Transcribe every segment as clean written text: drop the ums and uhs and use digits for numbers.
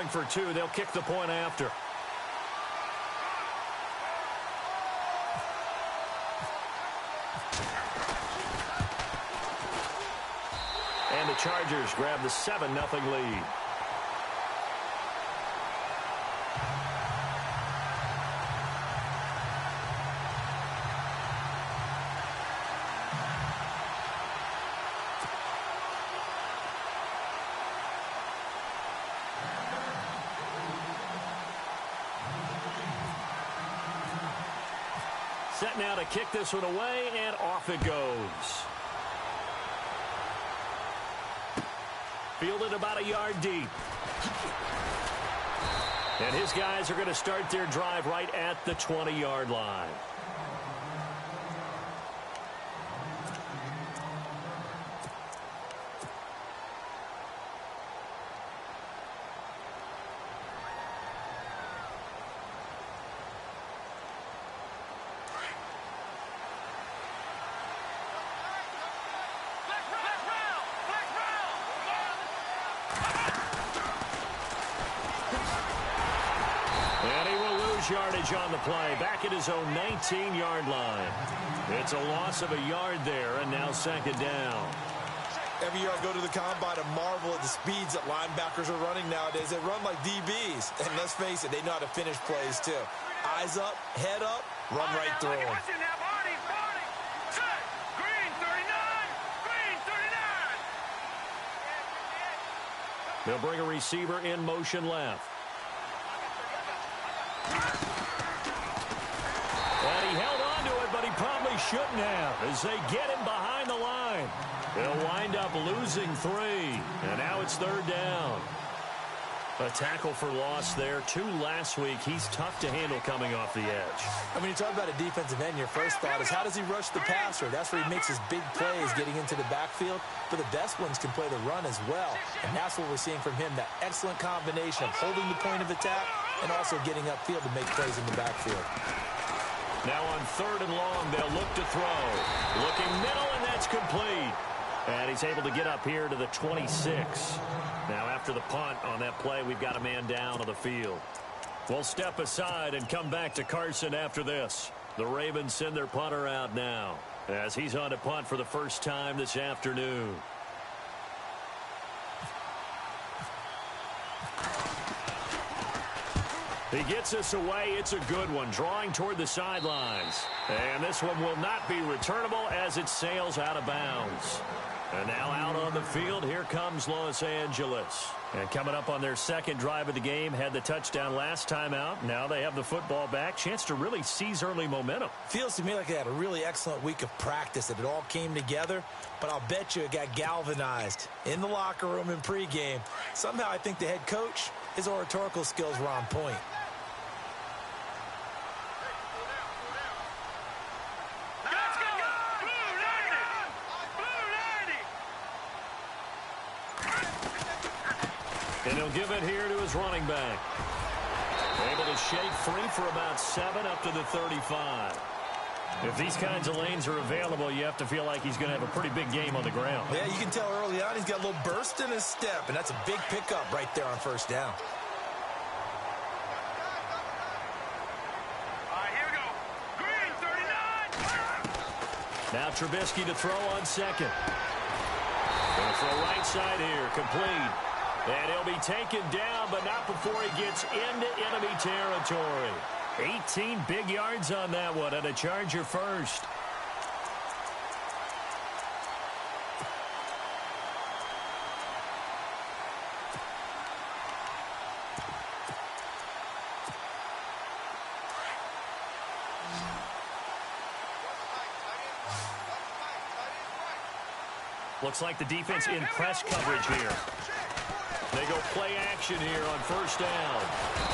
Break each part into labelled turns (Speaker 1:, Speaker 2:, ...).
Speaker 1: going for two. They'll kick the point after. And the Chargers grab the 7-0 lead. Set now to kick this one away, and off it goes. Fielded about a yard deep. And his guys are going to start their drive right at the 20-yard line. Yardage on the play, back at his own 19-yard line. It's a loss of a yard there, and now second down.
Speaker 2: Every year I go to the combine and marvel at the speeds that linebackers are running nowadays. They run like DBs, and let's face it, they know how to finish plays too. Eyes up, head up, run right through them.
Speaker 1: They'll bring a receiver in motion left. And he held on to it, but he probably shouldn't have as they get him behind the line. They'll wind up losing 3, and now it's third down. A tackle for loss there. 2 last week. He's tough to handle coming off the edge.
Speaker 2: I mean, you talk about a defensive end, your first thought is how does he rush the passer? That's where he makes his big plays getting into the backfield. But the best ones can play the run as well. And that's what we're seeing from him, that excellent combination of holding the point of attack and also getting upfield to make plays in the backfield.
Speaker 1: Now on 3rd and long, they'll look to throw. Looking middle, and that's complete. And he's able to get up here to the 26. Now after the punt on that play, we've got a man down on the field. We'll step aside and come back to Carson after this. The Ravens send their punter out now as he's on to punt for the first time this afternoon. He gets us away. It's a good one, drawing toward the sidelines. And this one will not be returnable as it sails out of bounds. And now out on the field, here comes Los Angeles. And coming up on their second drive of the game, had the touchdown last time out. Now they have the football back. Chance to really seize early momentum.
Speaker 2: Feels to me like they had a really excellent week of practice, that it all came together. But I'll bet you it got galvanized in the locker room in pregame. Somehow I think the head coach, his oratorical skills were on point.
Speaker 1: And he'll give it here to his running back. Able to shake free for about 7 up to the 35. If these kinds of lanes are available, you have to feel like he's going to have a pretty big game on the ground.
Speaker 2: Yeah, you can tell early on he's got a little burst in his step, and that's a big pickup right there on first down.
Speaker 3: All right, here we go. Green, 39.
Speaker 1: Now Trubisky to throw on second. Going to throw right side here, complete. And he'll be taken down, but not before he gets into enemy territory. 18 big yards on that one, and a Charger first. Looks like the defense in press coverage here. They go play action here on first down.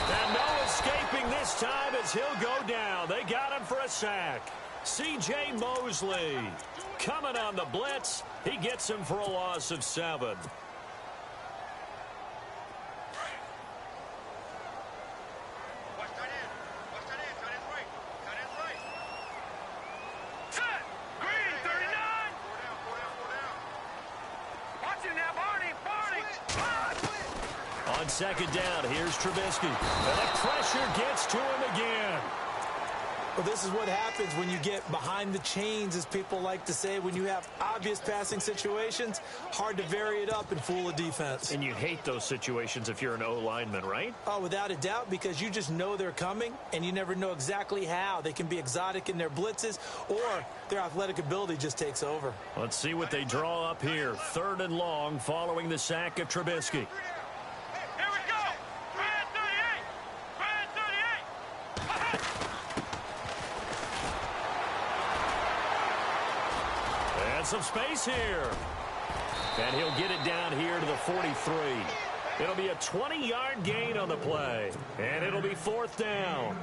Speaker 1: And no escaping this time as he'll go down. They got him for a sack. C.J. Mosley coming on the blitz. He gets him for a loss of 7. second down. Here's Trubisky. And the pressure gets to him again.
Speaker 2: Well, this is what happens when you get behind the chains, as people like to say. When you have obvious passing situations, hard to vary it up and fool a defense.
Speaker 1: And you hate those situations if you're an O-lineman, right?
Speaker 2: Oh, without a doubt, because you just know they're coming, and you never know exactly how. They can be exotic in their blitzes, or their athletic ability just takes over.
Speaker 1: Let's see what they draw up here. 3rd and long following the sack of Trubisky. Some space here. And he'll get it down here to the 43. It'll be a 20-yard gain on the play. And it'll be 4th down.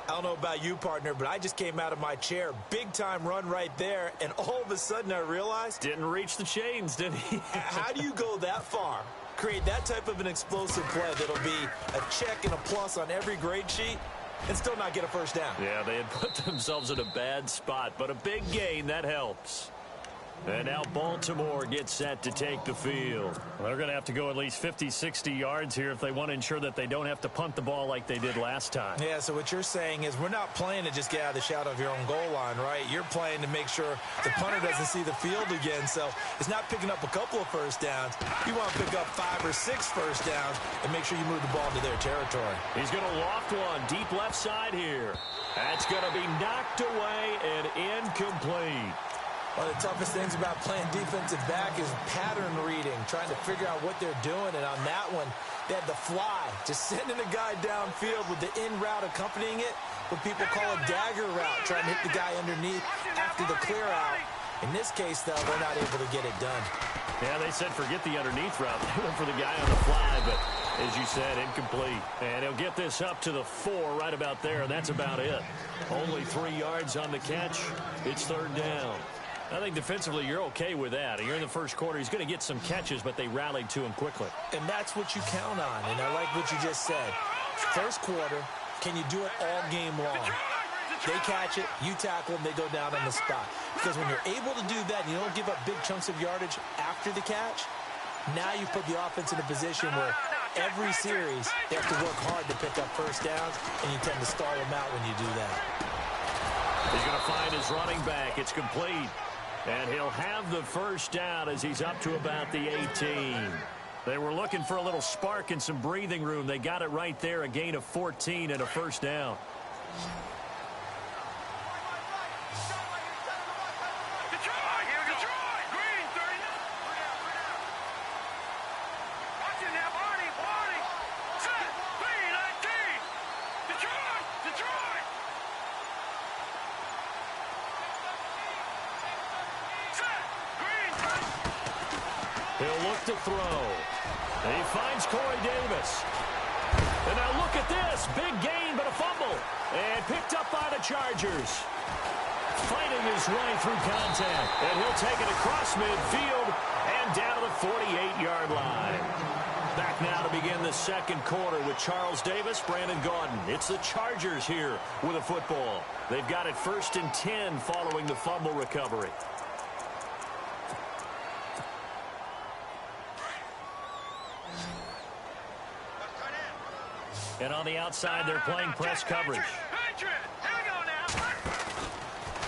Speaker 2: I don't know about you, partner, but I just came out of my chair. Big-time run right there, and all of a sudden I realized...
Speaker 1: Didn't reach the chains, did he?
Speaker 2: How do you go that far? Create that type of an explosive play that'll be a check and a plus on every grade sheet and still not get a first down.
Speaker 1: Yeah, they had put themselves in a bad spot, but a big gain, that helps. And now Baltimore gets set to take the field. Well, they're going to have to go at least 50, 60 yards here if they want to ensure that they don't have to punt the ball like they did last time.
Speaker 2: Yeah, so what you're saying is we're not playing to just get out of the shadow of your own goal line, right? You're playing to make sure the punter doesn't see the field again. So it's not picking up a couple of first downs. You want to pick up 5 or 6 first downs and make sure you move the ball to their territory.
Speaker 1: He's going to loft one deep left side here. That's going to be knocked away and incomplete.
Speaker 2: One of the toughest things about playing defensive back is pattern reading, trying to figure out what they're doing. And on that one, they had the fly, just sending a guy downfield with the in route accompanying it, what people call a dagger route, trying to hit the guy underneath after the clear out. In this case, though, they're not able to get it done.
Speaker 1: Yeah, they said forget the underneath route. They went for the guy on the fly, but as you said, incomplete. And he'll get this up to the 4 right about there, and that's about it. Only 3 yards on the catch. It's 3rd down. I think defensively you're okay with that. You're in the first quarter. He's going to get some catches, but they rallied to him quickly.
Speaker 2: And that's what you count on, and I like what you just said. First quarter, can you do it all game long? They catch it, you tackle them, they go down on the spot. Because when you're able to do that and you don't give up big chunks of yardage after the catch, now you put the offense in a position where every series they have to work hard to pick up first downs, and you tend to stall them out when you do that.
Speaker 1: He's going to find his running back. It's complete. And he'll have the first down as he's up to about the 18. They were looking for a little spark and some breathing room. They got it right there, a gain of 14 and a first down. He'll look to throw. And he finds Corey Davis. And now look at this. Big gain, but a fumble. And picked up by the Chargers. Fighting his way through contact. And he'll take it across midfield and down to the 48-yard line. Back now to begin the second quarter with Charles Davis, Brandon Gaudin. It's the Chargers here with a football. They've got it 1st and 10 following the fumble recovery. And on the outside, they're playing press coverage.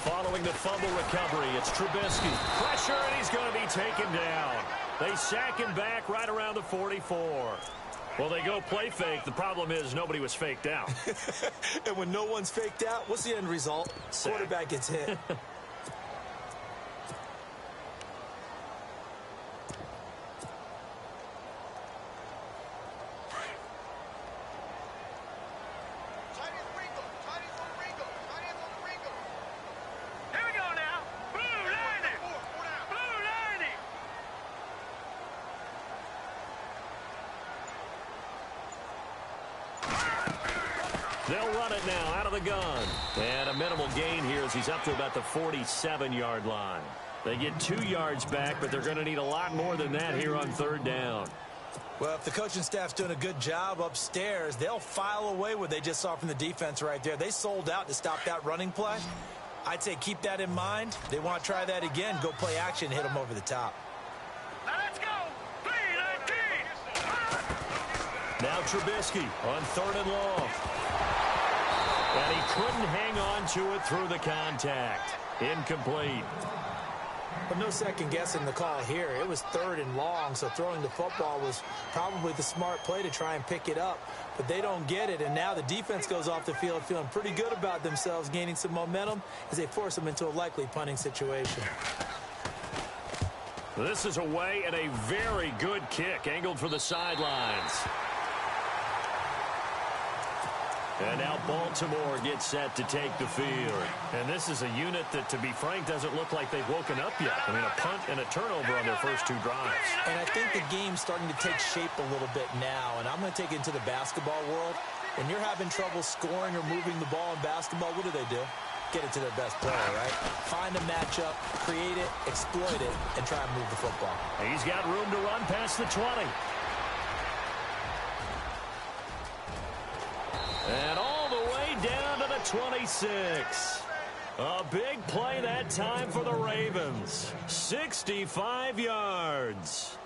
Speaker 1: Following the fumble recovery, it's Trubisky. Pressure, and he's going to be taken down. They sack him back right around the 44. Well, they go play fake. The problem is nobody was faked out.
Speaker 2: And when no one's faked out, what's the end result? Sack. Quarterback gets hit.
Speaker 1: They'll run it now out of the gun. And a minimal gain here as he's up to about the 47-yard line. They get 2 yards back, but they're going to need a lot more than that here on 3rd down.
Speaker 2: Well, if the coaching staff's doing a good job upstairs, they'll file away what they just saw from the defense right there. They sold out to stop that running play. I'd say keep that in mind. They want to try that again, go play action, hit them over the top.
Speaker 3: Now let's go. 3-19.
Speaker 1: Now Trubisky on 3rd and long. And he couldn't hang on to it through the contact. Incomplete.
Speaker 2: But no second guessing the call here. It was 3rd and long, so throwing the football was probably the smart play to try and pick it up. But they don't get it, and now the defense goes off the field feeling pretty good about themselves, gaining some momentum as they force them into a likely punting situation.
Speaker 1: This is away and a very good kick, angled for the sidelines. And now Baltimore gets set to take the field. And this is a unit that, to be frank, doesn't look like they've woken up yet. I mean, a punt and a turnover on their first 2 drives.
Speaker 2: And I think the game's starting to take shape a little bit now. And I'm going to take it into the basketball world. When you're having trouble scoring or moving the ball in basketball, what do? Get it to their best player, right? Find a matchup, create it, exploit it, and try and move the football.
Speaker 1: He's got room to run past the 20. And all the way down to the 26. A big play that time for the Ravens. 65 yards.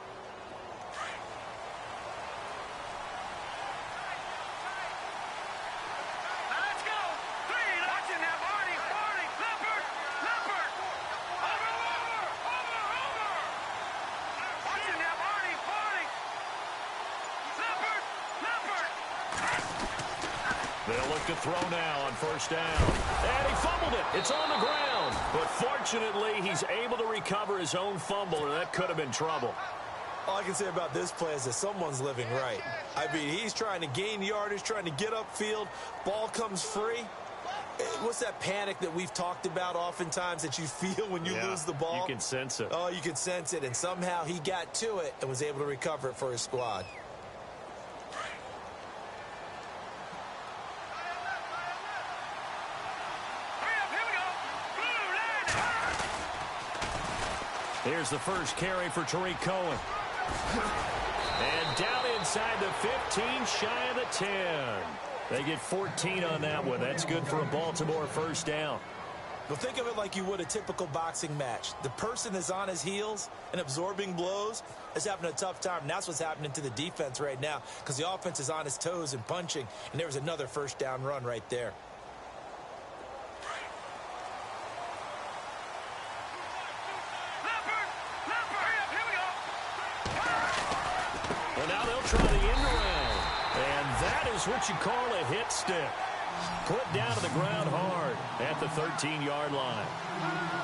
Speaker 3: Let's go. 3. Watching that. Marty. Leopard. Over. Watching that. Marty. Leopard.
Speaker 1: They'll look to throw now on 1st down. And he fumbled it. It's on the ground. But fortunately, he's able to recover his own fumble, or that could have been trouble.
Speaker 2: All I can say about this play is that someone's living right. I mean, he's trying to gain yardage, trying to get upfield. Ball comes free. What's that panic that we've talked about oftentimes that you feel when you lose the ball?
Speaker 1: You can sense it.
Speaker 2: Oh, you can sense it. And somehow he got to it and was able to recover it for his squad.
Speaker 1: Here's the first carry for Tariq Cohen. And down inside the 15, shy of the 10. They get 14 on that one. That's good for a Baltimore 1st down.
Speaker 2: But think of it like you would a typical boxing match. The person is on his heels and absorbing blows is having a tough time. And that's what's happening to the defense right now because the offense is on his toes and punching. And there was another 1st down run right there.
Speaker 1: Well, now they'll try the end around. And that is what you call a hit stick. Put down to the ground hard at the 13-yard line.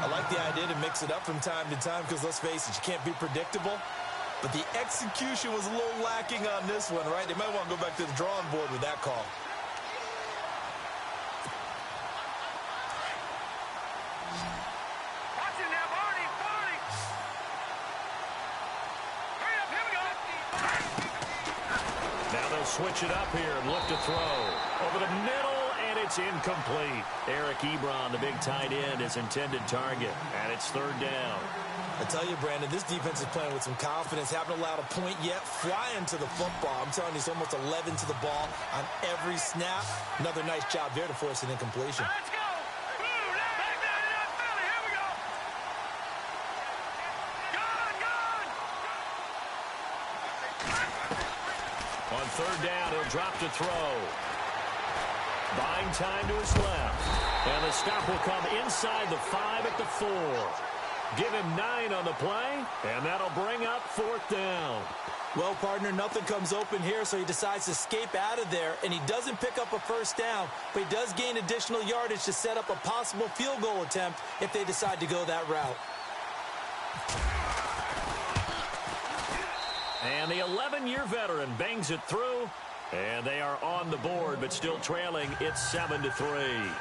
Speaker 2: I like the idea to mix it up from time to time because, let's face it, you can't be predictable. But the execution was a little lacking on this one, right? They might want to go back to the drawing board with that call.
Speaker 3: Watching that. Marty. Hurry up. Here we go.
Speaker 1: Now they'll switch it up here and look to throw. Over the middle, and it's incomplete. Eric Ebron, the big tight end, is intended target. And it's 3rd down.
Speaker 2: I tell you, Brandon, this defense is playing with some confidence. Haven't allowed a point yet. Flying to the football. I'm telling you, it's almost 11 to the ball on every snap. Another nice job there to force an incompletion.
Speaker 3: Let's go. Back down to that Philly. Here we go. Gone.
Speaker 1: On 3rd down, he'll drop to throw. Buying time to his left. And the stop will come inside the 5 at the 4. Give him 9 on the play, and that'll bring up 4th down.
Speaker 2: Well, partner, nothing comes open here, so he decides to escape out of there, and he doesn't pick up a 1st down, but he does gain additional yardage to set up a possible field goal attempt if they decide to go that route.
Speaker 1: And the 11-year veteran bangs it through, and they are on the board, but still trailing. It's 7-3.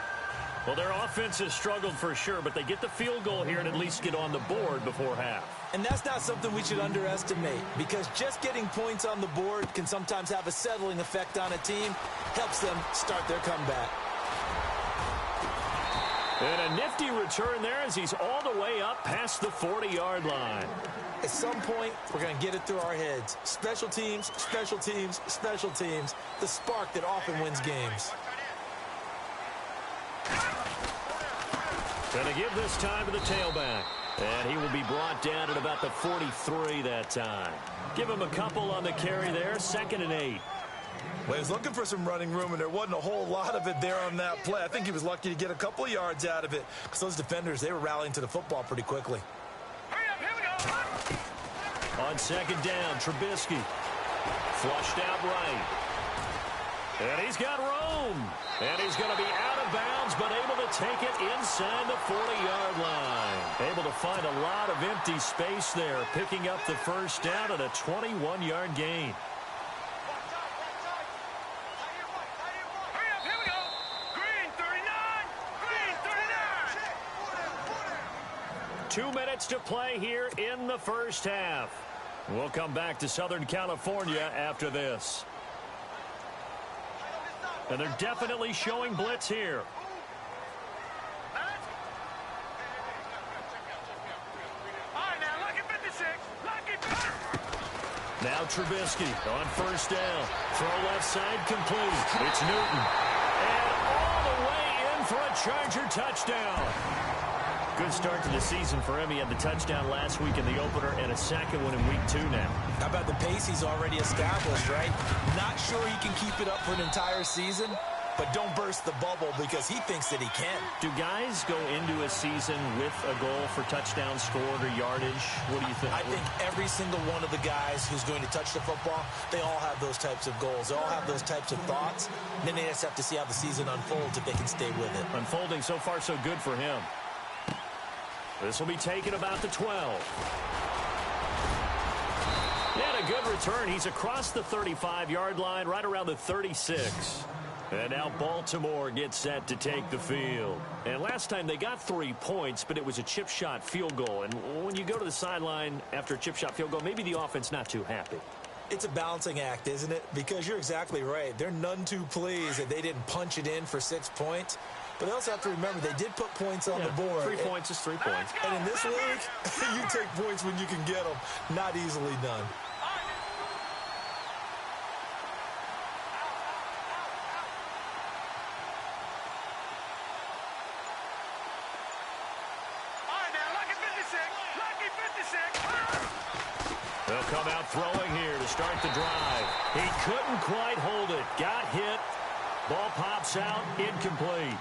Speaker 1: Well, their offense has struggled for sure, but they get the field goal here and at least get on the board before half.
Speaker 2: And that's not something we should underestimate, because just getting points on the board can sometimes have a settling effect on a team, helps them start their comeback.
Speaker 1: And a nifty return there as he's all the way up past the 40-yard line.
Speaker 2: At some point, we're going to get it through our heads. Special teams, special teams, special teams, the spark that often wins games.
Speaker 1: Going to give this time to the tailback. And he will be brought down at about the 43 that time. Give him a couple on the carry there. 2nd and 8.
Speaker 2: Well, he was looking for some running room, and there wasn't a whole lot of it there on that play. I think he was lucky to get a couple of yards out of it because those defenders, they were rallying to the football pretty quickly.
Speaker 3: Hurry up, here we go.
Speaker 1: On second down, Trubisky. Flushed out right. And he's got room. And he's going to be out of bounds, but able to take it inside the 40-yard line. Able to find a lot of empty space there, picking up the first down at a 21-yard gain.
Speaker 3: Hurry up, here we go. Green 39. Green 39.
Speaker 1: 2 minutes to play here in the first half. We'll come back to Southern California after this. And they're definitely showing blitz here.
Speaker 3: All right, now, lucky 56. Lucky 50.
Speaker 1: Now Trubisky on first down. Throw left side complete. It's Newton. And all the way in for a Charger touchdown. Good start to the season for him. He had the touchdown last week in the opener and a second one in week 2 now.
Speaker 2: How about the pace he's already established, right? Not sure he can keep it up for an entire season, but don't burst the bubble because he thinks that he can.
Speaker 1: Do guys go into a season with a goal for touchdown scored or yardage? What do you think?
Speaker 2: I think every single one of the guys who's going to touch the football, they all have those types of goals. They all have those types of thoughts. And then they just have to see how the season unfolds if they can stay with it.
Speaker 1: Unfolding so far so good for him. This will be taken about the 12. And a good return. He's across the 35-yard line, right around the 36. And now Baltimore gets set to take the field. And last time they got 3 points, but it was a chip shot field goal. And when you go to the sideline after a chip shot field goal, maybe the offense not too happy.
Speaker 2: It's a balancing act, isn't it? Because you're exactly right. They're none too pleased that they didn't punch it in for 6 points. But they also have to remember they did put points on the board.
Speaker 1: 3 points is 3 points.
Speaker 2: And in this league, you take points when you can get them. Not easily done.
Speaker 3: All right, now, lucky 56. Lucky 56.
Speaker 1: They'll come out throwing here to start the drive. He couldn't quite hold it. Got hit. Ball pops out. Incomplete.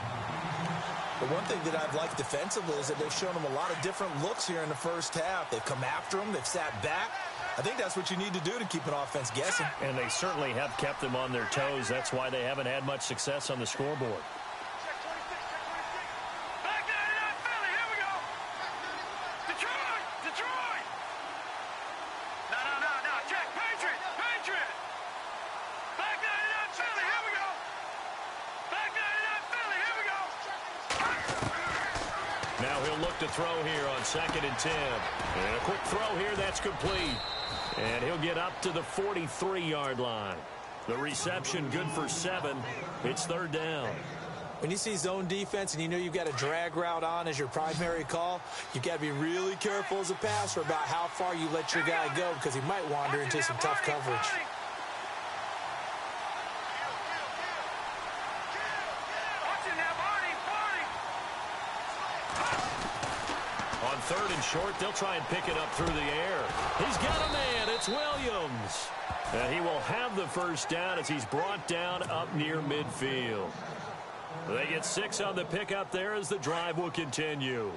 Speaker 2: The one thing that I've liked defensively is that they've shown them a lot of different looks here in the first half. They've come after them. They've sat back. I think that's what you need to do to keep an offense guessing.
Speaker 1: And they certainly have kept them on their toes. That's why they haven't had much success on the scoreboard.
Speaker 3: Back 99, Philly, here we go. Detroit, Detroit. No, check, Patriot. Back 99, Philly, here we go. Back 99, Philly, here we go.
Speaker 1: Now he'll look to throw here on 2nd and 10. And a quick throw here, that's complete. And he'll get up to the 43-yard line. The reception good for 7. It's 3rd down.
Speaker 2: When you see zone defense and you know you've got a drag route on as your primary call, you've got to be really careful as a passer about how far you let your guy go because he might wander into some tough coverage.
Speaker 1: On 3rd and short, they'll try and pick it up through the air. He's got a man. It's Williams. And he will have the first down as he's brought down up near midfield. They get 6 on the pickup there as the drive will continue.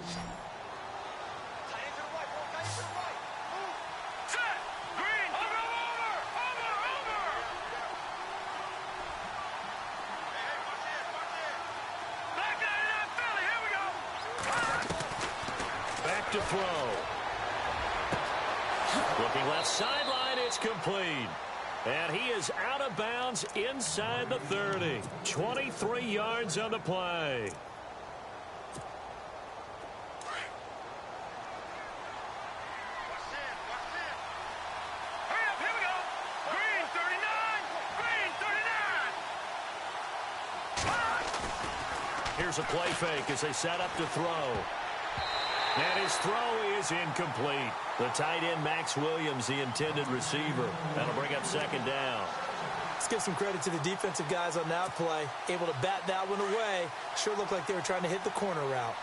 Speaker 1: To throw. Looking left sideline, it's complete. And he is out of bounds inside the 30. 23 yards on the play.
Speaker 3: Hurry up, here we go. Green 39.
Speaker 1: Here's a play fake as they set up to throw. And his throw is incomplete. The tight end, Max Williams, the intended receiver. That'll bring up 2nd down.
Speaker 2: Let's give some credit to the defensive guys on that play. Able to bat that one away. Sure looked like they were trying to hit the corner route.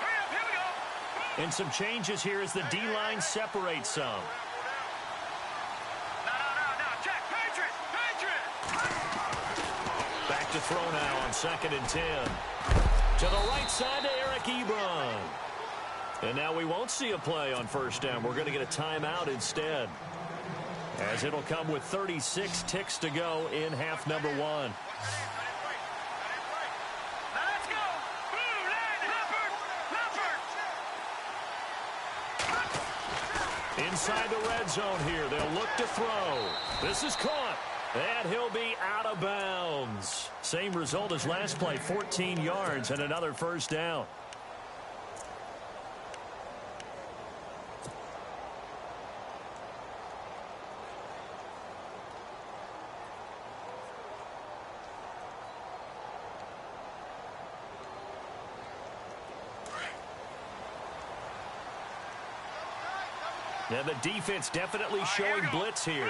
Speaker 3: Hurry up, here we go.
Speaker 1: And some changes here as the D-line separates some.
Speaker 3: No,
Speaker 1: to throw now on 2nd and 10. To the right side to Eric Ebron. And now we won't see a play on 1st down. We're going to get a timeout instead, as it'll come with 36 ticks to go in half number 1. Inside the red zone here, they'll look to throw. This is caught, and he'll be out of bounds. Same result as last play, 14 yards and another 1st down. And the defense definitely showing blitz here.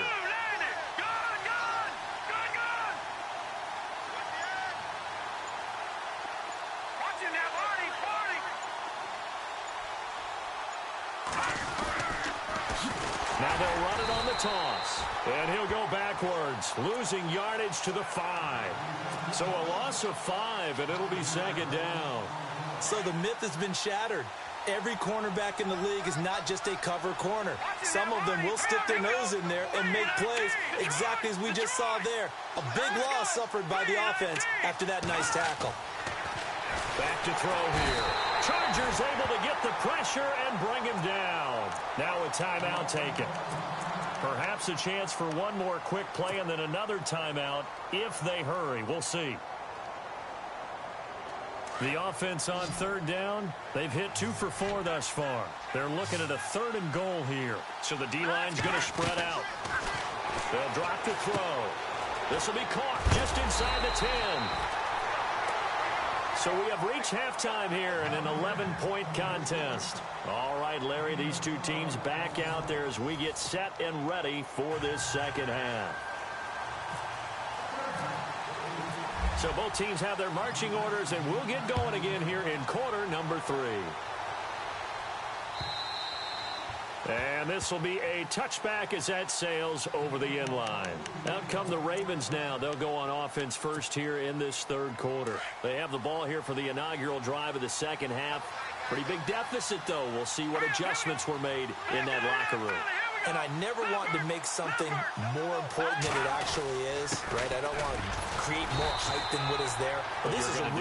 Speaker 1: Now they'll run it on the toss. And he'll go backwards, losing yardage to the 5. So a loss of 5, and it'll be 2nd down.
Speaker 2: So the myth has been shattered. Every cornerback in the league is not just a cover corner. Some of them will stick their nose in there and make plays exactly as we just saw there. A big loss suffered by the offense after that nice tackle.
Speaker 1: Back to throw here. Chargers able to get the pressure and bring him down. Now a timeout taken. Perhaps a chance for one more quick play and then another timeout if they hurry. We'll see. The offense on 3rd down, they've hit 2 for 4 thus far. They're looking at a 3rd and goal here. So the D-line's going to spread out. They'll drop to throw. This will be caught just inside the 10. So we have reached halftime here in an 11-point contest. All right, Larry, these two teams back out there as we get set and ready for this 2nd half. So both teams have their marching orders, and we'll get going again here in quarter number 3. And this will be a touchback as that sails over the end line. Out come the Ravens now. They'll go on offense first here in this 3rd quarter. They have the ball here for the inaugural drive of the 2nd half. Pretty big deficit, though. We'll see what adjustments were made in that locker room.
Speaker 2: And I never want to make something more important than it actually is, right? I don't want to create more hype than what is there. But this is I'm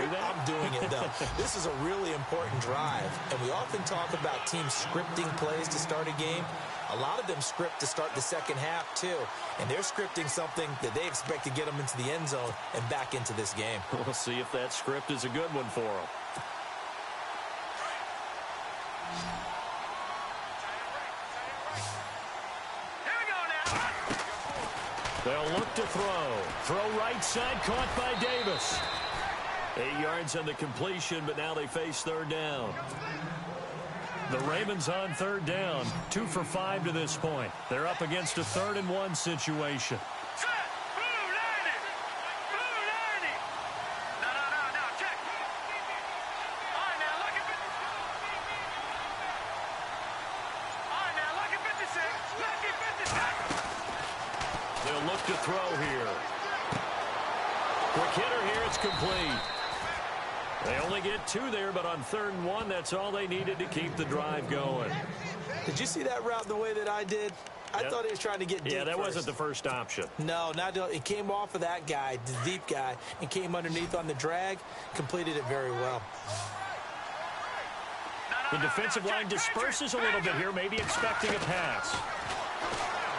Speaker 2: doing it, though. This is a really important drive. And we often talk about teams scripting plays to start a game. A lot of them script to start the 2nd half, too. And they're scripting something that they expect to get them into the end zone and back into this game.
Speaker 1: We'll see if that script is a good one for them. They'll look to throw. Throw right side, caught by Davis. 8 yards on the completion, but now they face 3rd down. The Ravens on 3rd down. 2 for 5 to this point. They're up against a 3rd and 1 situation. Look to throw here. Quick hitter here. It's complete. They only get 2 there, but on 3rd and 1, that's all they needed to keep the drive going.
Speaker 2: Did you see that route the way that I did? I thought he was trying to get deep.
Speaker 1: Yeah, that
Speaker 2: first.
Speaker 1: wasn't the first option.
Speaker 2: No, it came off of that guy, the deep guy, and came underneath on the drag, completed it very well.
Speaker 1: The defensive line disperses a little bit here, maybe expecting a pass.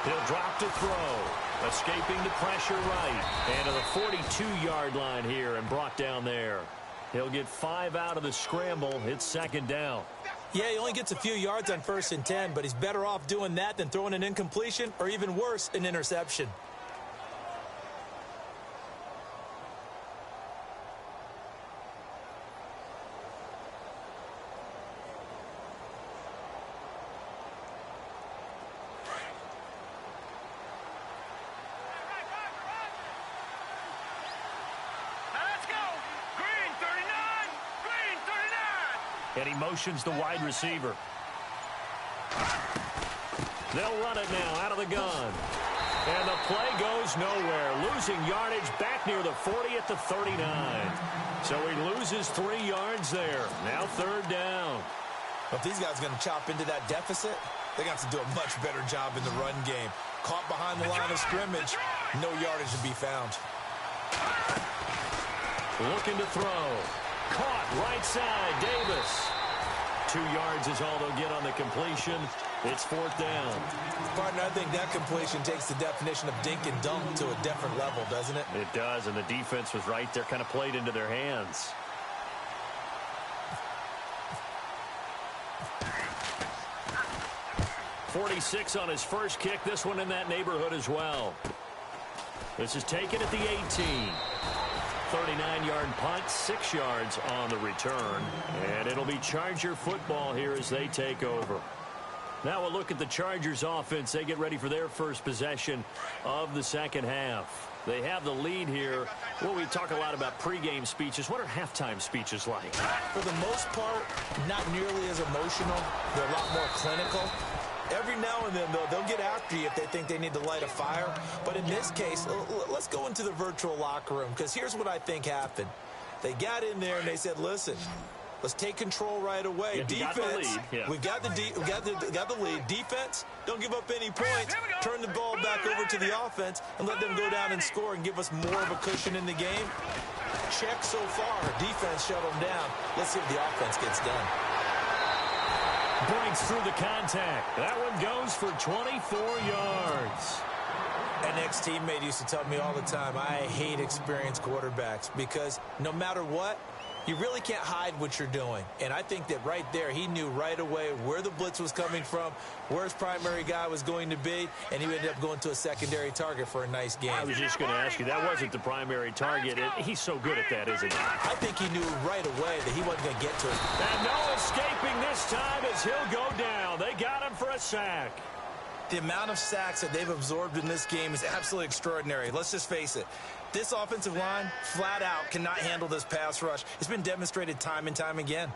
Speaker 1: He'll drop to throw, escaping the pressure right, and to the 42-yard line here and brought down there. He'll get 5 out of the scramble. It's 2nd down.
Speaker 2: Yeah, he only gets a few yards on 1st and 10, but he's better off doing that than throwing an incompletion or even worse, an interception.
Speaker 1: And he motions the wide receiver. They'll run it now out of the gun. And the play goes nowhere. Losing yardage back near the 40 at the 39. So he loses 3 yards there. Now 3rd down.
Speaker 2: Well, if these guys are going to chop into that deficit, they're going to have to do a much better job in the run game. Caught behind the line of scrimmage, no yardage to be found.
Speaker 1: Looking to throw. Caught right side, Davis. 2 yards is all they'll get on the completion. It's 4th down.
Speaker 2: Partner, I think that completion takes the definition of dink and dunk to a different level, doesn't it?
Speaker 1: It does, and the defense was right there, kind of played into their hands. .46 on his first kick. This one in that neighborhood as well. This is taken at the 18. 39-yard punt, 6 yards on the return. And it'll be Charger football here as they take over. Now a look at the Chargers offense. They get ready for their first possession of the second half. They have the lead here. Well, we talk a lot about pregame speeches. What are halftime speeches like?
Speaker 2: For the most part, not nearly as emotional. They're a lot more clinical. Every now and then, though, they'll get after you if they think they need to light a fire. But in this case, let's go into the virtual locker room, because here's what I think happened. They got in there and they said, listen, let's take control right away. Defense, we've got the lead. Defense, don't give up any points. Turn the ball back over to the offense and let them go down and score and give us more of a cushion in the game. Check so far. Defense shut them down. Let's see if the offense gets done.
Speaker 1: Breaks through the contact. That one goes for 24 yards.
Speaker 2: An ex-teammate used to tell me all the time, I hate experienced quarterbacks because no matter what, you really can't hide what you're doing. And I think that right there, he knew right away where the blitz was coming from, where his primary guy was going to be, and he ended up going to a secondary target for a nice game.
Speaker 1: I was just going to ask you, that wasn't the primary target. He's so good at that, isn't he?
Speaker 2: I think he knew right away that he wasn't going to get to it.
Speaker 1: And no escaping this time as he'll go down. They got him for a sack.
Speaker 2: The amount of sacks that they've absorbed in this game is absolutely extraordinary. Let's just face it. This offensive line, flat out, cannot handle this pass rush. It's been demonstrated time and time again.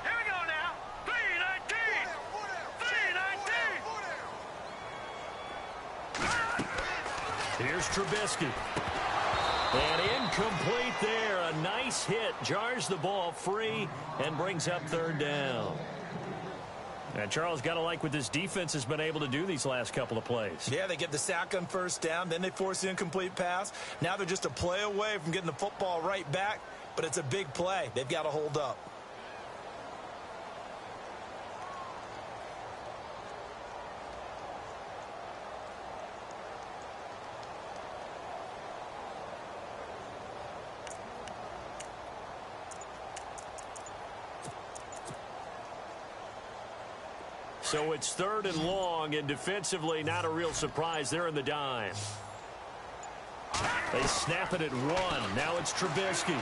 Speaker 3: Here we go now. 3-19. 3-19.
Speaker 1: Here's Trubisky. And incomplete there. A nice hit. Jars the ball free and brings up 3rd down. And Charles, got to like what this defense has been able to do these last couple of plays.
Speaker 2: Yeah, they get the sack on 1st down. Then they force the incomplete pass. Now they're just a play away from getting the football right back. But it's a big play. They've got to hold up.
Speaker 1: So it's 3rd and long, and defensively, not a real surprise. They're in the dime. They snap it at 1. Now it's Trubisky.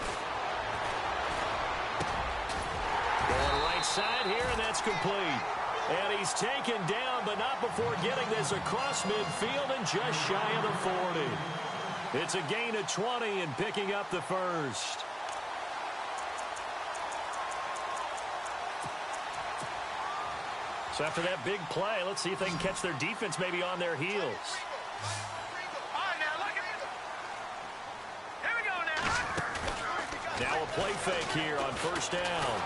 Speaker 1: Going right side here, and that's complete. And he's taken down, but not before getting this across midfield and just shy of the 40. It's a gain of 20 and picking up the first. So after that big play, let's see if they can catch their defense maybe on their heels.
Speaker 3: All right, now, look at it. Here we go now.
Speaker 1: Now a play fake here on 1st down.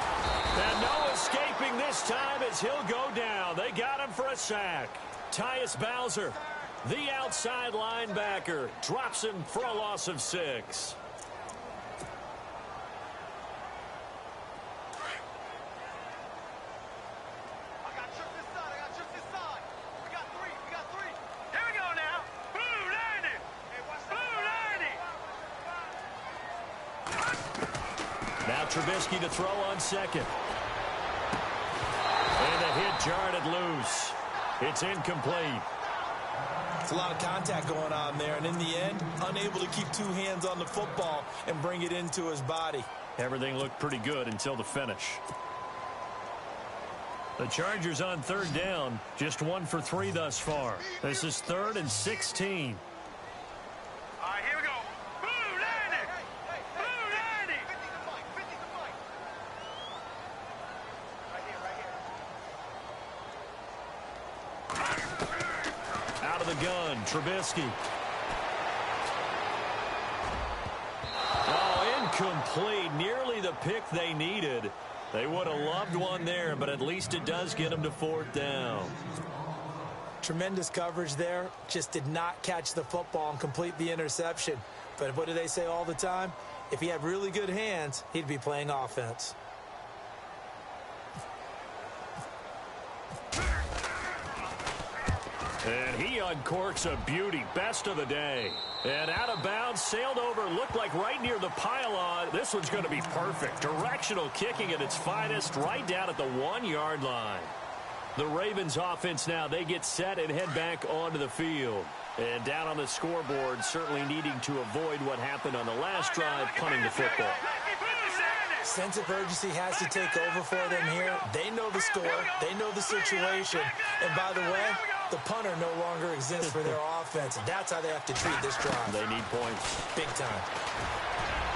Speaker 1: And no escaping this time as he'll go down. They got him for a sack. Tyus Bowser, the outside linebacker, drops him for a loss of 6. Trubisky to throw on 2nd. And the hit jarred it loose. It's incomplete.
Speaker 2: It's a lot of contact going on there, and in the end, unable to keep 2 hands on the football and bring it into his body.
Speaker 1: Everything looked pretty good until the finish. The Chargers on 3rd down, just 1 for 3 thus far. This is 3rd and 16.
Speaker 3: All right, here we go. 2-90. 2-90.
Speaker 1: the gun. Trubisky. Oh, incomplete. Nearly the pick they needed. They would have loved one there, but at least it does get them to 4th down.
Speaker 2: Tremendous coverage there. Just did not catch the football and complete the interception. But what do they say all the time? If he had really good hands, he'd be playing offense.
Speaker 1: And he uncorks a beauty. Best of the day. And out of bounds, sailed over, looked like right near the pylon. This one's going to be perfect. Directional kicking at its finest, right down at the 1-yard line. The Ravens offense now, they get set and head back onto the field. And down on the scoreboard, certainly needing to avoid what happened on the last drive, punting the football.
Speaker 2: Sense of urgency has to take over for them here. They know the score. They know the situation. And by the way, the punter no longer exists for their offense. And that's how they have to treat this drive.
Speaker 1: They need points.
Speaker 2: Big time.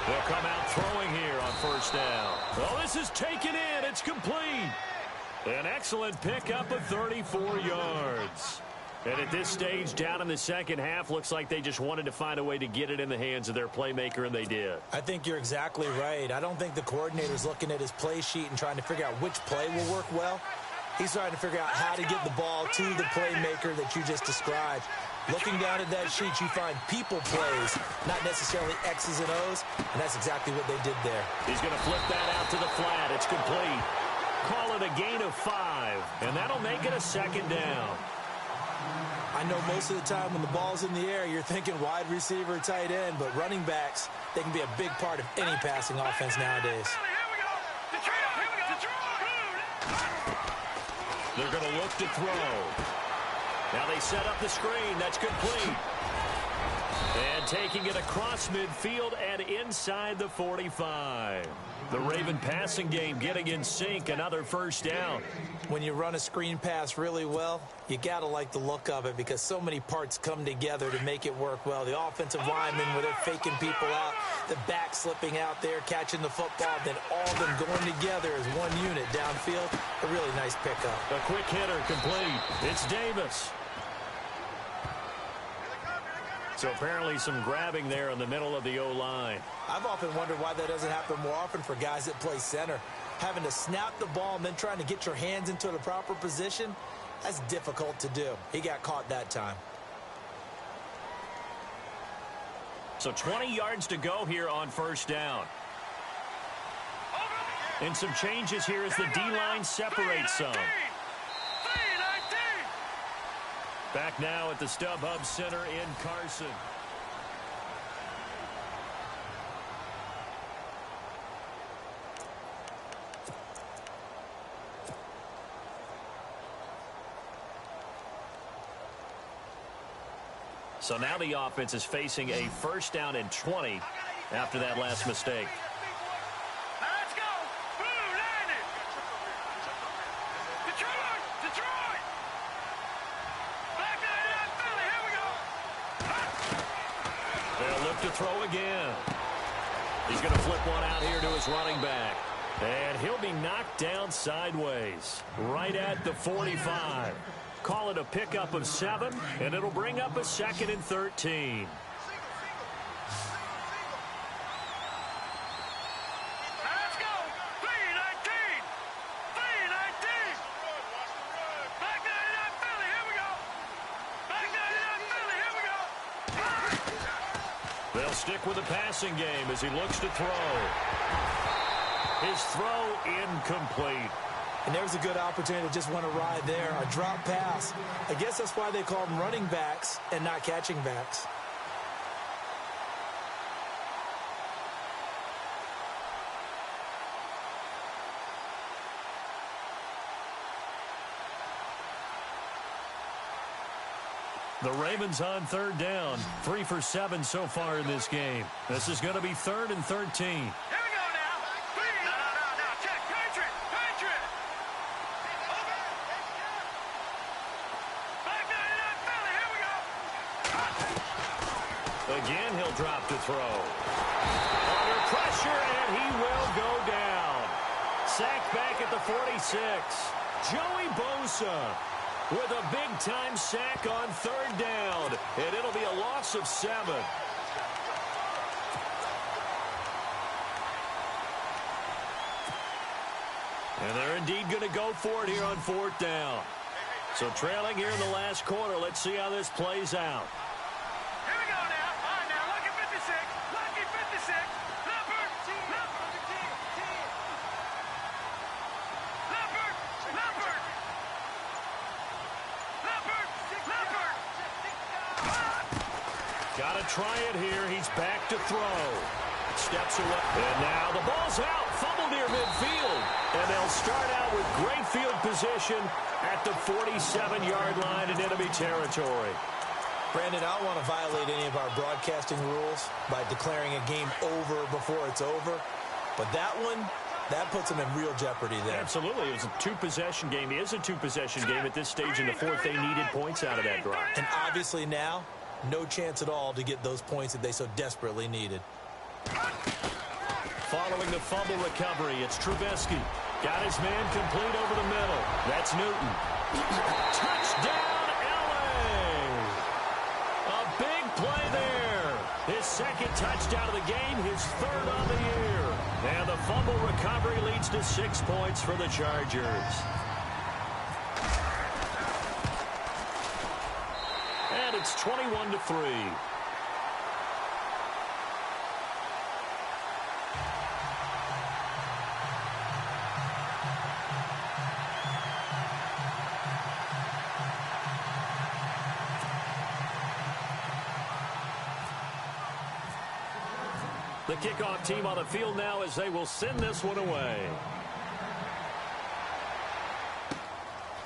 Speaker 1: They'll come out throwing here on 1st down. Oh, this is taken in. It's complete. An excellent pickup of 34 yards. And at this stage, down in the second half, looks like they just wanted to find a way to get it in the hands of their playmaker, and they did.
Speaker 2: I think you're exactly right. I don't think the coordinator's looking at his play sheet and trying to figure out which play will work well. He's trying to figure out how to get the ball to the playmaker that you just described. Looking down at that sheet, you find people plays, not necessarily X's and O's, and that's exactly what they did there.
Speaker 1: He's going to flip that out to the flat. It's complete. Call it a gain of 5, and that'll make it a 2nd down.
Speaker 2: I know most of the time when the ball's in the air, you're thinking wide receiver, tight end, but running backs, they can be a big part of any passing offense nowadays.
Speaker 1: They're going to look to throw. Now they set up the screen. That's complete. And taking it across midfield and inside the 45. The Raven passing game getting in sync. Another 1st down.
Speaker 2: When you run a screen pass really well, you got to like the look of it because so many parts come together to make it work well. The offensive linemen, where they're faking people out, the back slipping out there, catching the football, then all of them going together as one unit downfield. A really nice pickup.
Speaker 1: A quick hitter complete. It's Davis. So apparently some grabbing there in the middle of the O-line.
Speaker 2: I've often wondered why that doesn't happen more often for guys that play center. Having to snap the ball and then trying to get your hands into the proper position, that's difficult to do. He got caught that time.
Speaker 1: So 20 yards to go here on 1st down. And some changes here as the D-line separates some. Back now at the StubHub Center in Carson. So now the offense is facing a 1st down and 20 after that last mistake.
Speaker 3: Let's go. Boom, landed. Detroit. Back nine, Philly. Here we go.
Speaker 1: They'll look to throw again. He's going to flip one out here to his running back. And he'll be knocked down sideways, right at the 45. Call it a pickup of 7, and it'll bring up a 2nd and 13.
Speaker 3: Let's go. 3-19. Back 99, Philly. Here we go. Back 99, Philly. Here we go.
Speaker 1: They'll stick with the passing game as he looks to throw. His throw incomplete.
Speaker 2: And there's a good opportunity to just want to ride there. A drop pass. I guess that's why they call them running backs and not catching backs.
Speaker 1: The Ravens on 3rd down. 3 for 7 so far in this game. This is going to be 3rd and 13. Again, he'll drop to throw. Under pressure, and he will go down. Sacked back at the 46. Joey Bosa. with a big-time sack on third down. And it'll be a loss of 7. And they're indeed going to go for it here on fourth down. So trailing here in the last quarter. Let's see how this plays out.
Speaker 3: Here we go now. All right, now, lucky 56. Lucky 56. Leopard. Leopard. Leopard. Leopard. Leopard.
Speaker 1: Got to try it here. He's back to throw. Steps away. And now the ball's out. Fumble near midfield. And they'll start out with great field position at the 47-yard line in enemy territory.
Speaker 2: Brandon, I don't want to violate any of our broadcasting rules by declaring a game over before it's over. But that one, that puts them in real jeopardy there.
Speaker 1: Absolutely. It was a two-possession game. It is a two-possession game at this stage in the fourth. They needed points out of that drive.
Speaker 2: And obviously now, no chance at all to get those points that they so desperately needed.
Speaker 1: Following the fumble recovery, it's Trubisky. Got his man complete over the middle. That's Newton. Touchdown, L.A. A big play there. His second touchdown of the game, his third on the year. And the fumble recovery leads to 6 points for the Chargers. And it's 21-3. The kickoff team on the field now as they will send this one away.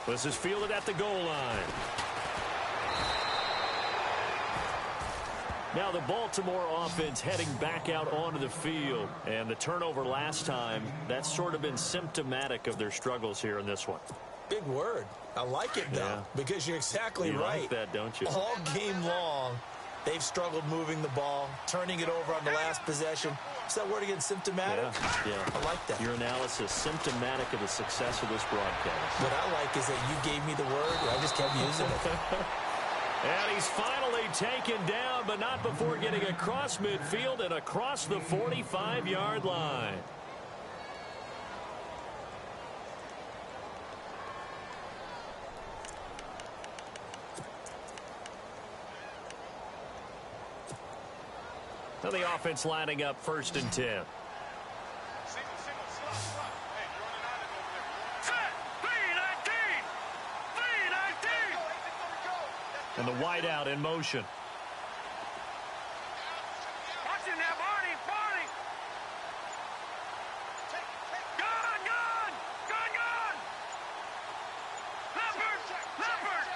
Speaker 1: This is fielded at the goal line. Now the Baltimore offense heading back out onto the field. And the turnover last time, that's sort of been symptomatic of their struggles here in this one.
Speaker 2: Big word. I like it, though, because you're exactly right.
Speaker 1: You like that, don't you?
Speaker 2: All game long, they've struggled moving the ball, turning it over on the last possession. Is that word again, symptomatic?
Speaker 1: Yeah.
Speaker 2: I like that.
Speaker 1: Your analysis, symptomatic of the success of this broadcast.
Speaker 2: What I like is that you gave me the word, and I just kept using it.
Speaker 1: And he's finally taken down, but not before getting across midfield and across the 45-yard line. So the offense lining up 1st and 10. And the wideout in motion.
Speaker 3: Watch him now, Barney. Barney. Gun, gun. Gun, gun. Leopard. Leopard.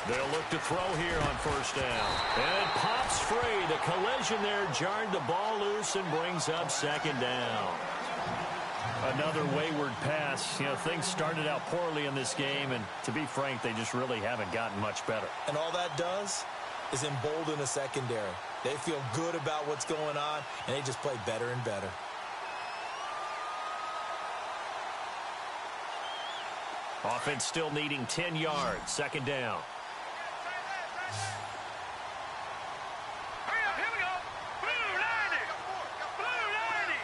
Speaker 1: They'll look to throw here on 1st down. And it pops free. The collision there jarred the ball loose and brings up 2nd down. Another wayward pass. You know, things started out poorly in this game, and to be frank, they just really haven't gotten much better.
Speaker 2: And all that does is embolden the secondary. They feel good about what's going on, and they just play better and better.
Speaker 1: Offense still needing 10 yards. 2nd down.
Speaker 3: Hurry up, here we go. Blue 90. Blue 90.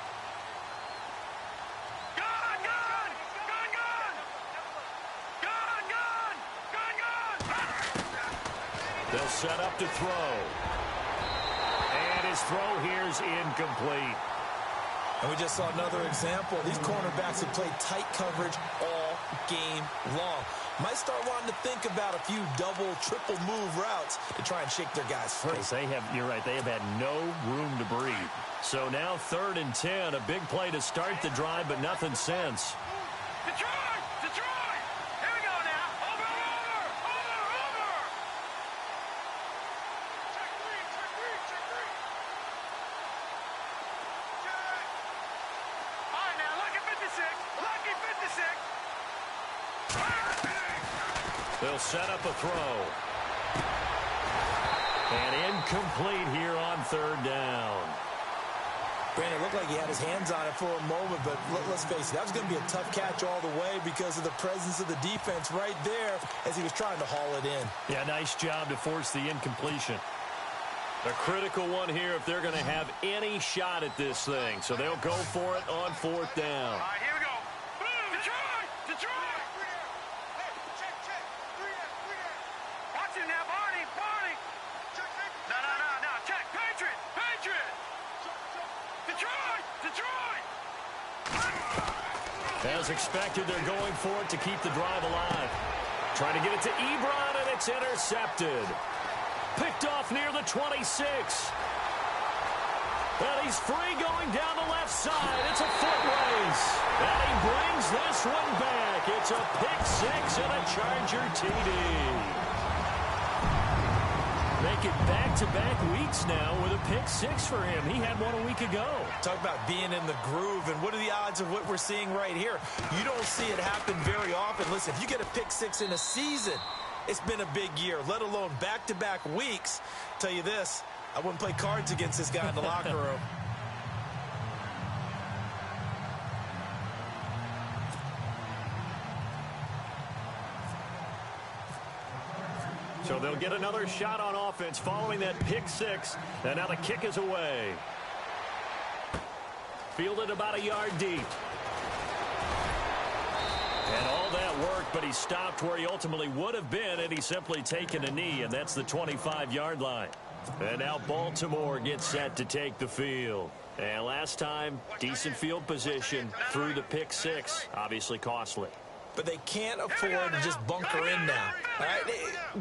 Speaker 3: Gun, gun. Gun, gun. Gun, gun. Gun, gun.
Speaker 1: They'll set up to throw. And his throw here is incomplete.
Speaker 2: And we just saw another example. These cornerbacks have played tight coverage all game long. Might start wanting to think about a few double, triple move routes to try and shake their guys free.
Speaker 1: They have, you're right, they have had no room to breathe. So now 3rd and 10, a big play to start the drive, but nothing since.
Speaker 3: Detroit! Detroit! Here we go now. Over, over, over, over. Check three, check three, check three. Check. All right, now, lucky 56. Lucky 56.
Speaker 1: They'll set up a throw. And incomplete here on 3rd down.
Speaker 2: Brandon, it looked like he had his hands on it for a moment, but let's face it, that was going to be a tough catch all the way because of the presence of the defense right there as he was trying to haul it in.
Speaker 1: Yeah, nice job to force the incompletion. A critical one here if they're going to have any shot at this thing. So they'll go for it on 4th down.
Speaker 3: All right, here we go. Detroit! Detroit! Watch him now, Barney! Barney! No. Check. Patriot! Patriot! Detroit! Detroit!
Speaker 1: As expected, they're going for it to keep the drive alive. Trying to get it to Ebron, and it's intercepted. Picked off near the 26. And he's free going down the left side. It's a foot race. And he brings this one back. It's a pick 6 and a Charger TD. Make it back-to-back weeks now with a pick 6 for him. He had one a week ago.
Speaker 2: Talk about being in the groove, and what are the odds of what we're seeing right here? You don't see it happen very often. Listen, if you get a pick 6 in a season, it's been a big year, let alone back-to-back weeks. Tell you this, I wouldn't play cards against this guy in the locker room.
Speaker 1: So they'll get another shot on offense following that pick 6. And now the kick is away. Fielded about a yard deep. And all that worked, but he stopped where he ultimately would have been, and he's simply taken a knee, and that's the 25-yard line. And now Baltimore gets set to take the field. And last time, decent field position through the pick 6, obviously costly.
Speaker 2: But they can't afford to just bunker in now. All right?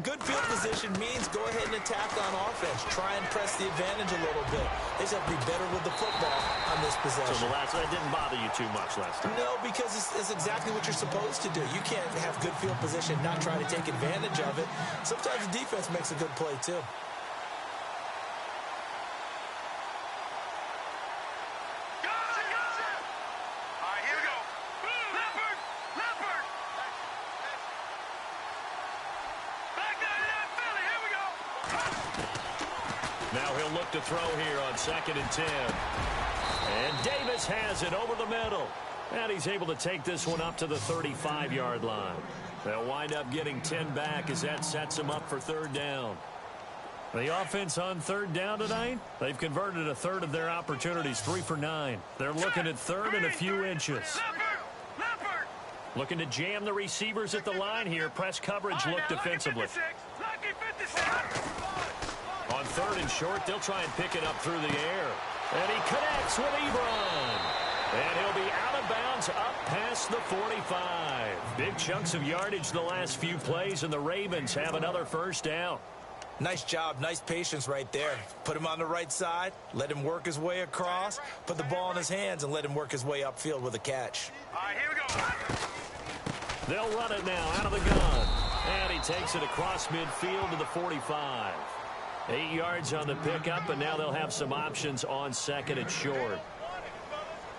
Speaker 2: Good field position means go ahead and attack on offense. Try and press the advantage a little bit. They just have to be better with the football on this possession.
Speaker 1: So that didn't bother you too much last time?
Speaker 2: No, because it's exactly what you're supposed to do. You can't have good field position, not try to take advantage of it. Sometimes the defense makes a good play, too.
Speaker 1: Now he'll look to throw here on 2nd and 10. And Davis has it over the middle. And he's able to take this one up to the 35-yard line. They'll wind up getting 10 back as that sets them up for 3rd down. The offense on 3rd down tonight, they've converted a third of their opportunities, 3 for 9. They're looking at 3rd and a few inches. Looking to jam the receivers at the line here. Press coverage look defensively. On 3rd and short, they'll try and pick it up through the air. And he connects with Ebron. And he'll be out of bounds up past the 45. Big chunks of yardage the last few plays, and the Ravens have another 1st down.
Speaker 2: Nice job, nice patience right there. Put him on the right side, let him work his way across, put the ball in his hands, and let him work his way upfield with a catch.
Speaker 3: All right, here we go.
Speaker 1: They'll run it now out of the gun. And he takes it across midfield to the 45. 8 yards on the pickup, and now they'll have some options on 2nd and short.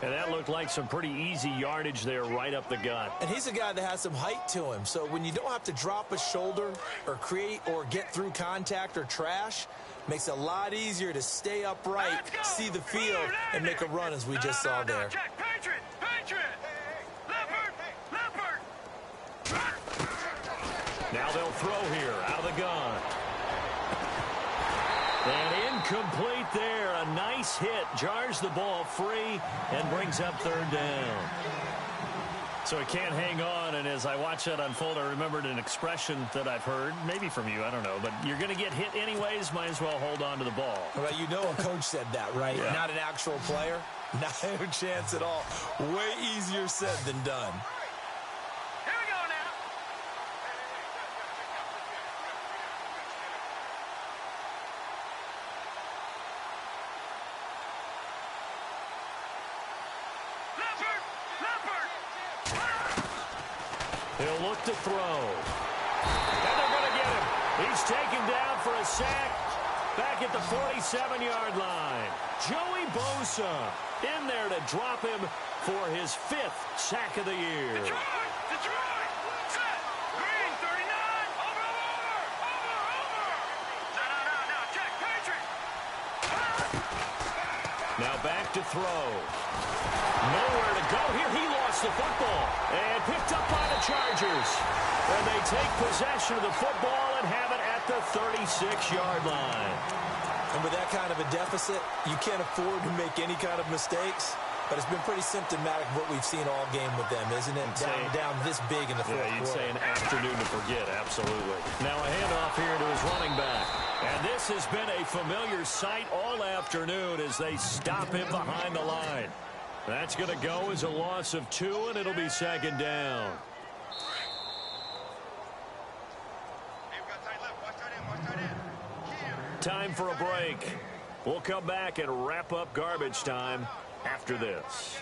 Speaker 1: And that looked like some pretty easy yardage there right up the gut.
Speaker 2: And he's a guy that has some height to him. So when you don't have to drop a shoulder or create or get through contact or trash, makes it a lot easier to stay upright, see the field, and make a run as we just saw there.
Speaker 1: Now they'll throw here out of the gun. And incomplete there. A nice hit. Jars the ball free and brings up 3rd down. So he can't hang on, and as I watch that unfold, I remembered an expression that I've heard, maybe from you, I don't know, but you're going to get hit anyways, might as well hold on to the ball.
Speaker 2: Well, you know a coach said that, right?
Speaker 1: Yeah.
Speaker 2: Not an actual player. Not a chance at all. Way easier said than done.
Speaker 1: He'll look to throw. And they're going to get him. He's taken down for a sack back at the 47-yard line. Joey Bosa in there to drop him for his 5th sack of the year.
Speaker 3: Detroit! Set! Green, 39! Over! No, check, Patriot!
Speaker 1: Now back to throw. Nowhere to go here. He lost the football and picked up by the Chargers. And they take possession of the football and have it at the 36-yard line.
Speaker 2: And with that kind of a deficit, you can't afford to make any kind of mistakes. But it's been pretty symptomatic of what we've seen all game with them, isn't it? Down this big in the fourth quarter.
Speaker 1: You'd say an afternoon to forget, absolutely. Now a handoff here to his running back. And this has been a familiar sight all afternoon as they stop him behind the line. That's going to go as a loss of 2, and it'll be second down. Time for a break. We'll come back and wrap up garbage time after this.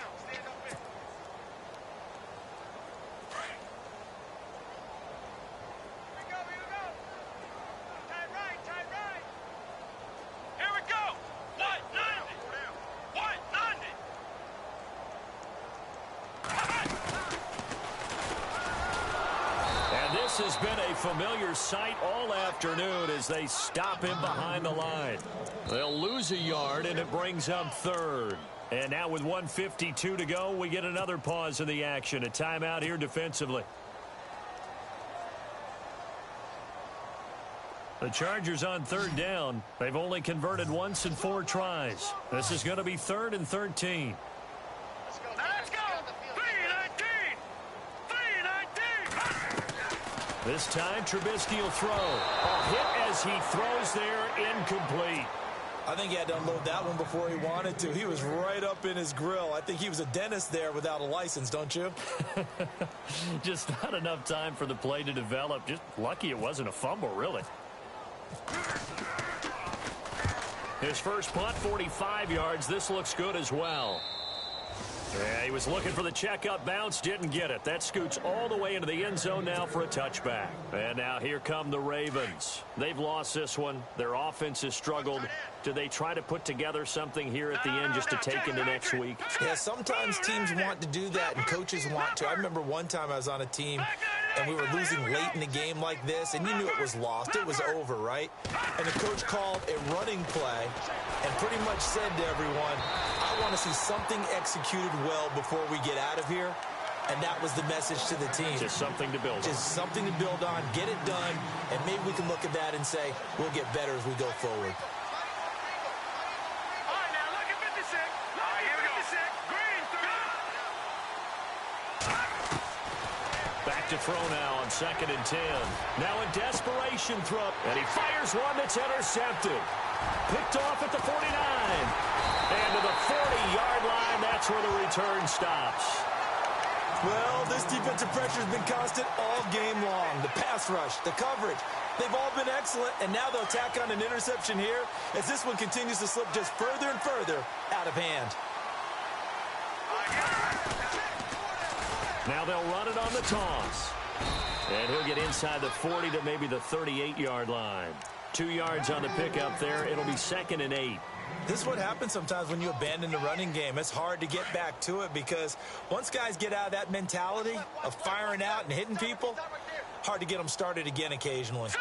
Speaker 1: This has been a familiar sight all afternoon as they stop him behind the line. They'll lose a yard, and it brings up third. And now with 1:52 to go, we get another pause in the action. A timeout here defensively. The Chargers on third down. They've only converted once in 4 tries. This is going to be 3rd and 13. This time, Trubisky will throw. A hit as he throws there, incomplete.
Speaker 2: I think he had to unload that one before he wanted to. He was right up in his grill. I think he was a dentist there without a license, don't you?
Speaker 1: Just not enough time for the play to develop. Just lucky it wasn't a fumble, really. His first punt, 45 yards. This looks good as well. Yeah, he was looking for the checkup bounce, didn't get it. That scoots all the way into the end zone now for a touchback. And now here come the Ravens. They've lost this one. Their offense has struggled. Do they try to put together something here at the end just to take into next week?
Speaker 2: Yeah, sometimes teams want to do that and coaches want to. I remember one time I was on a team and we were losing late in the game like this, and you knew it was lost. It was over, right? And the coach called a running play and pretty much said to everyone, I want to see something executed well before we get out of here. And that was the message to the team.
Speaker 1: Just something to build on.
Speaker 2: Just something to build on, get it done, and maybe we can look at that and say, we'll get better as we go forward.
Speaker 1: To throw now on 2nd and 10. Now a desperation throw. And he fires one that's intercepted. Picked off at the 49. And to the 40-yard line, that's where the return stops.
Speaker 2: Well, this defensive pressure has been constant all game long. The pass rush, the coverage, they've all been excellent. And now they'll tack on an interception here as this one continues to slip just further and further out of hand.
Speaker 1: Now they'll run it on the toss. And he'll get inside the 40 to maybe the 38-yard line. 2 yards on the pickup there. It'll be 2nd and 8.
Speaker 2: This is what happens sometimes when you abandon the running game. It's hard to get back to it because once guys get out of that mentality of firing out and hitting people, hard to get them started again occasionally.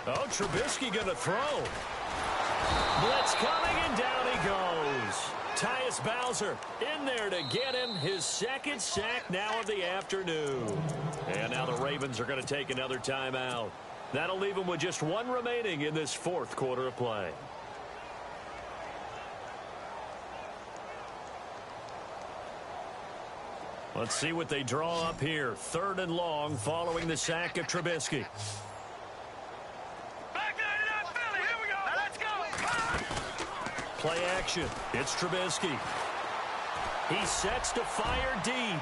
Speaker 1: Oh, Trubisky going to throw. Blitz coming, and down he goes. Tyus Bowser in there to get him his 2nd sack now of the afternoon. And now the Ravens are going to take another timeout. That'll leave them with just 1 remaining in this 4th quarter of play. Let's see what they draw up here. 3rd and long following the sack of Trubisky. Play action. It's Trubisky. He sets to fire deep.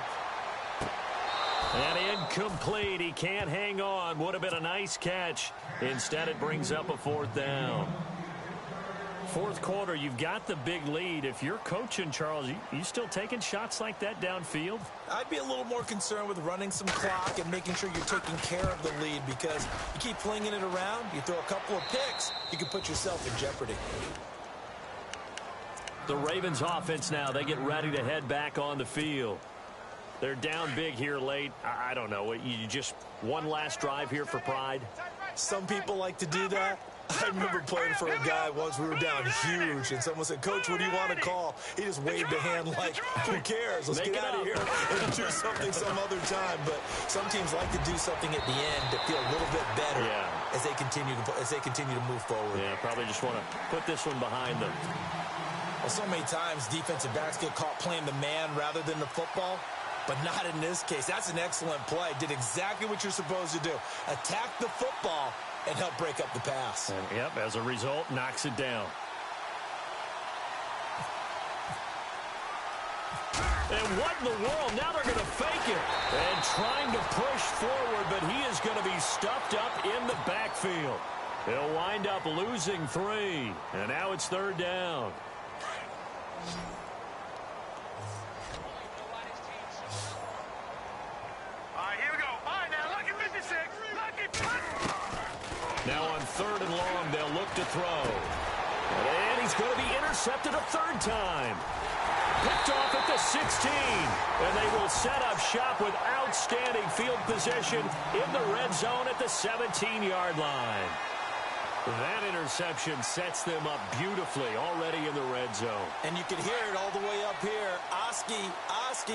Speaker 1: And incomplete. He can't hang on. Would have been a nice catch. Instead, it brings up a 4th down. 4th quarter, you've got the big lead. If you're coaching, Charles, you still taking shots like that downfield?
Speaker 2: I'd be a little more concerned with running some clock and making sure you're taking care of the lead because you keep flinging it around, you throw a couple of picks, you can put yourself in jeopardy.
Speaker 1: The Ravens offense now, they get ready to head back on the field. They're down big here late. I don't know. You just one last drive here for pride?
Speaker 2: Some people like to do that. I remember playing for a guy once. We were down huge, and someone said, "Coach, what do you want to call?" He just waved a hand like, "Who cares? Let's get out of here and do something some other time." But some teams like to do something at the end to feel a little bit better as they continue to move forward.
Speaker 1: Yeah, probably just want to put this one behind them.
Speaker 2: Well, so many times defensive backs get caught playing the man rather than the football, but not in this case. That's an excellent play. Did exactly what you're supposed to do. Attack the football and help break up the pass.
Speaker 1: And, yep, as a result, knocks it down. And what in the world? Now they're going to fake it. And trying to push forward, but he is going to be stuffed up in the backfield. He'll wind up losing 3. And now it's 3rd down.
Speaker 3: All right, here we go. All right, now, lucky 56. Lucky 56.
Speaker 1: Now on 3rd and long, they'll look to throw. And he's going to be intercepted a 3rd time. Picked off at the 16. And they will set up shop with outstanding field position in the red zone at the 17-yard line. That interception sets them up beautifully already in the red zone.
Speaker 2: And you can hear it all the way up here. Oski,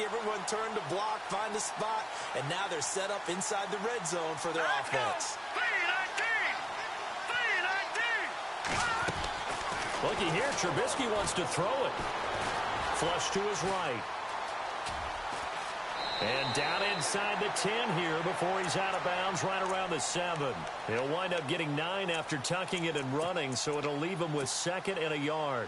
Speaker 2: everyone turned to block, find a spot, and now they're set up inside the red zone for their offense.
Speaker 3: 3-19.
Speaker 1: Looky here, Trubisky wants to throw it. Flush to his right. And down inside the 10 here before he's out of bounds right around the 7. He'll wind up getting 9 after tucking it and running, so it'll leave him with 2nd and a yard.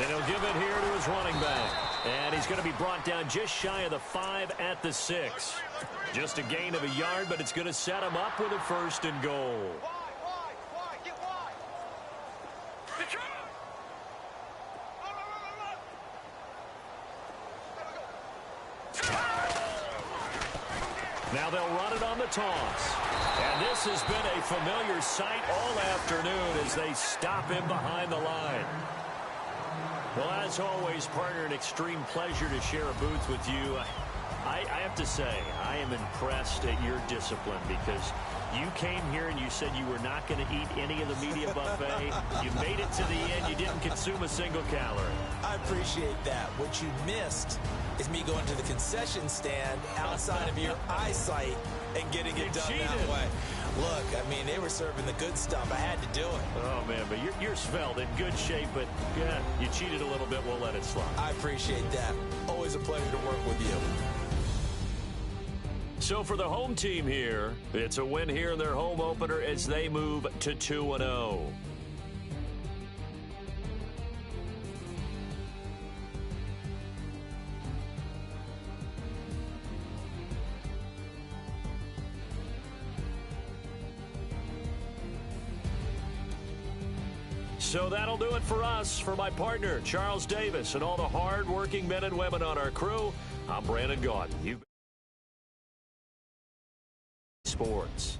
Speaker 1: And he'll give it here to his running back. And he's going to be brought down just shy of the 5 at the 6. Just a gain of a yard, but it's going to set him up with a 1st and goal. Now they'll run it on the toss. And this has been a familiar sight all afternoon as they stop him behind the line. Well, as always, partner, an extreme pleasure to share a booth with you. I have to say, I am impressed at your discipline because you came here and you said you were not going to eat any of the media buffet. You made it to the end. You didn't consume a single calorie.
Speaker 2: I appreciate that. What you missed is me going to the concession stand outside of your eyesight and getting it done that way. Look, I mean, they were serving the good stuff. I had to do it.
Speaker 1: Oh, man, but you're svelte, in good shape, but yeah, you cheated a little bit. We'll let it slide.
Speaker 2: I appreciate that. Always a pleasure to work with you.
Speaker 1: So for the home team here, it's a win here in their home opener as they move to 2-0. So that'll do it for us. For my partner, Charles Davis, and all the hard-working men and women on our crew, I'm Brandon Gaudin. Sports.